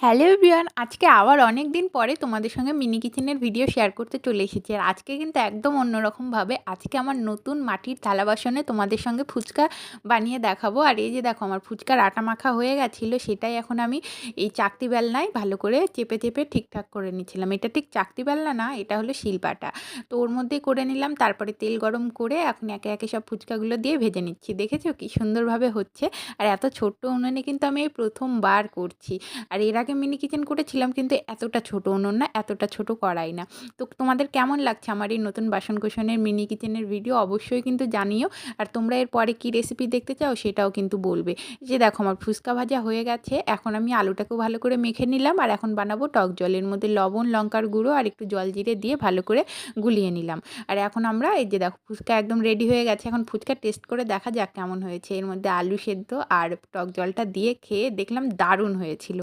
Hello everyone, আজকে আবার অনেক দিন পরে তোমাদের সঙ্গে মিনি কিচেনের ভিডিও শেয়ার করতে চলে এসেছি। আর আজকে কিন্তু একদম অন্যরকমভাবে আজকে আমার নতুন মাটির থালা বাসনে তোমাদের সঙ্গে ফুচকা বানিয়ে দেখাবো। আর এই যে দেখো, আমার ফুচকার আটা মাখা হয়ে গেছিলো, সেটাই এখন আমি এই চাকতি বেলনায় ভালো করে চেপে চেপে ঠিকঠাক করে নিচ্ছিলাম। এটা ঠিক চাকতি বেলনা না, এটা হলো শিলপাটা। তো ওর মধ্যেই করে নিলাম, তারপরে তেল গরম করে এখন একে একে সব ফুচকাগুলো দিয়ে ভেজে নিচ্ছি। দেখেছো কি সুন্দরভাবে হচ্ছে। আর এত ছোট্ট উনুনে কিন্তু আমি এই প্রথমবার করছি। আর এর আগে মিনি কিচেন করেছিলাম, কিন্তু এতটা ছোট উনুন না, এতটা ছোট কড়াই না। তো তোমাদের কেমন লাগছে আমার এই নতুন বাসন-কোসনের মিনি কিচেনের ভিডিও অবশ্যই কিন্তু জানিও। আর তোমরা এর পরে কী রেসিপি দেখতে চাও সেটাও কিন্তু বলবে। যে দেখো, আমার ফুচকা ভাজা হয়ে গেছে, এখন আমি আলুটাকেও ভালো করে মেখে নিলাম। আর এখন বানাবো টক জল। এর মধ্যে লবণ, লঙ্কার গুঁড়ো আর একটু জল জিরে দিয়ে ভালো করে গুলিয়ে নিলাম। আর এখন আমরা এই যে দেখো, ফুচকা একদম রেডি হয়ে গেছে। এখন ফুচকা টেস্ট করে দেখা যাক কেমন হয়েছে। এর মধ্যে আলু সেদ্ধ আর টক জলটা দিয়ে খেয়ে দেখলাম দারুণ হয়েছিল।